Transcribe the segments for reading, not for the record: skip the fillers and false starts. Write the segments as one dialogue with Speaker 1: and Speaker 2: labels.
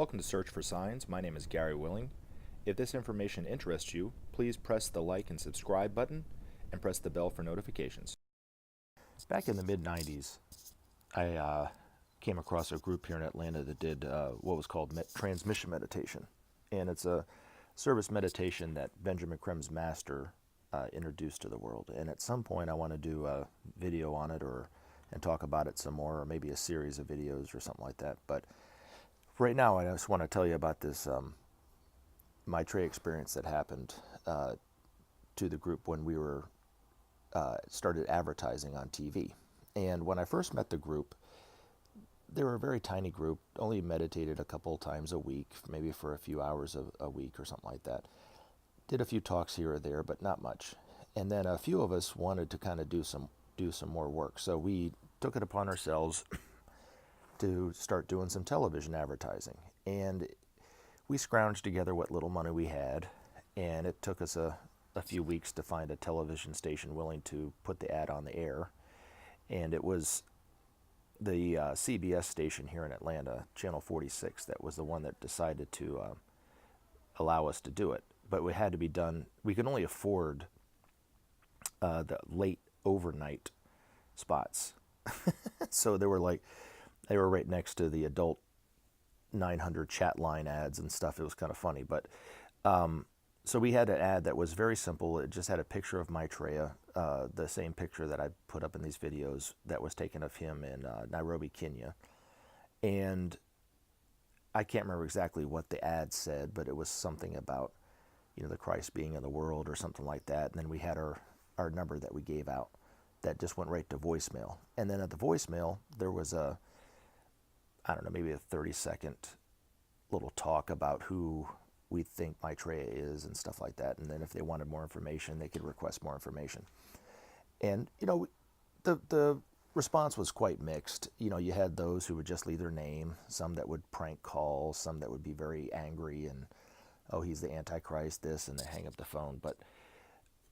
Speaker 1: Welcome to Search for Signs. My name is Gary Willing. If this information interests you, please press the like and subscribe button and press the bell for notifications. Back in the mid-90s, I came across a group here in Atlanta that did what was called transmission meditation. And it's a service meditation that Benjamin Creme's master introduced to the world. And at some point I want to do a video on it and talk about it some more, or maybe a series of videos or something like that. But right now I just want to tell you about this Maitreya experience that happened to the group when we were started advertising on TV. And when I first met the group, they were a very tiny group, only meditated a couple times a week, maybe for a few hours a week or something like that. Did a few talks here or there, but not much. And then a few of us wanted to kind of do some more work. So we took it upon ourselves to start doing some television advertising. And we scrounged together what little money we had, and it took us a few weeks to find a television station willing to put the ad on the air. And it was the CBS station here in Atlanta, Channel 46, that was the one that decided to allow us to do it. But it had to be done, we could only afford the late overnight spots. So they were right next to the adult 900 chat line ads and stuff. It was kind of funny. But so we had an ad that was very simple. It just had a picture of Maitreya, the same picture that I put up in these videos that was taken of him in Nairobi, Kenya. And I can't remember exactly what the ad said, but it was something about, the Christ being in the world or something like that. And then we had our number that we gave out that just went right to voicemail. And then at the voicemail, there was maybe a 30-second little talk about who we think Maitreya is and stuff like that. And then if they wanted more information, they could request more information. And, the response was quite mixed. You had those who would just leave their name, some that would prank call, some that would be very angry and, oh, he's the Antichrist, this, and they hang up the phone. But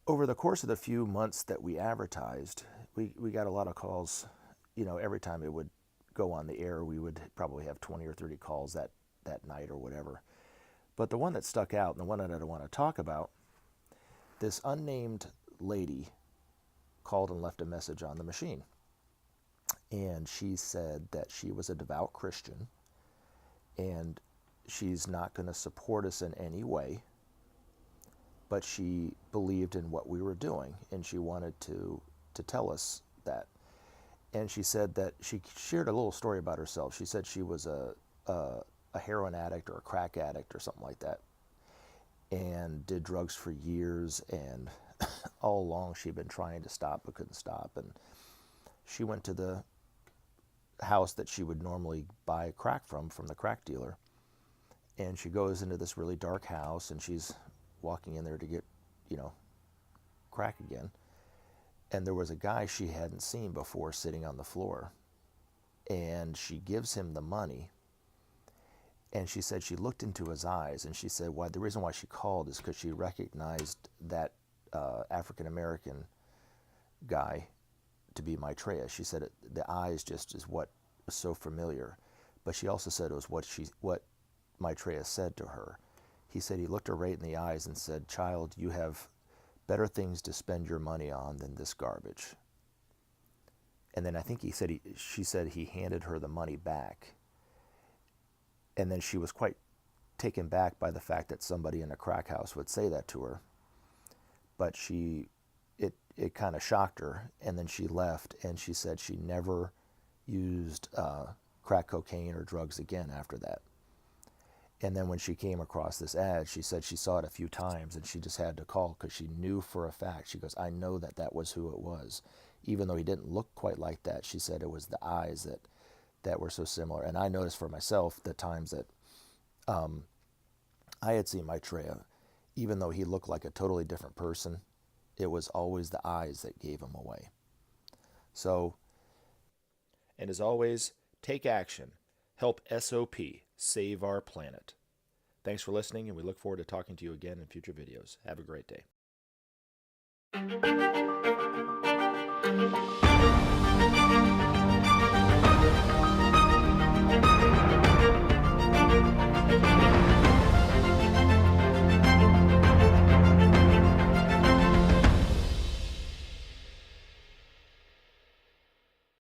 Speaker 1: over the course of the few months that we advertised, we got a lot of calls. Every time it would go on the air, we would probably have 20 or 30 calls that night or whatever. But the one that stuck out, and the one that I want to talk about, this unnamed lady called and left a message on the machine. And she said that she was a devout Christian, and she's not going to support us in any way, but she believed in what we were doing, and she wanted to tell us that. And she said that she shared a little story about herself. She said she was a heroin addict or a crack addict or something like that, and did drugs for years, and all along she'd been trying to stop but couldn't stop. And she went to the house that she would normally buy crack from the crack dealer, and she goes into this really dark house, and she's walking in there to get crack again, and there was a guy she hadn't seen before sitting on the floor, and she gives him the money. And she said she looked into his eyes, and she said the reason why she called is because she recognized that African-American guy to be Maitreya. She said the eyes just is what was so familiar. But she also said it was what Maitreya said to her. He said he looked her right in the eyes and said, "Child, you have better things to spend your money on than this garbage." And then I think she said he handed her the money back. And then she was quite taken back by the fact that somebody in a crack house would say that to her. But it kind of shocked her, and then she left, and she said she never used crack cocaine or drugs again after that. And then when she came across this ad, she said she saw it a few times, and she just had to call because she knew for a fact. She goes, "I know that was who it was." Even though he didn't look quite like that, she said it was the eyes that were so similar. And I noticed for myself the times that I had seen Maitreya, even though he looked like a totally different person, it was always the eyes that gave him away. So, and as always, take action. Help SOP save our planet. Thanks for listening, and we look forward to talking to you again in future videos. Have a great day.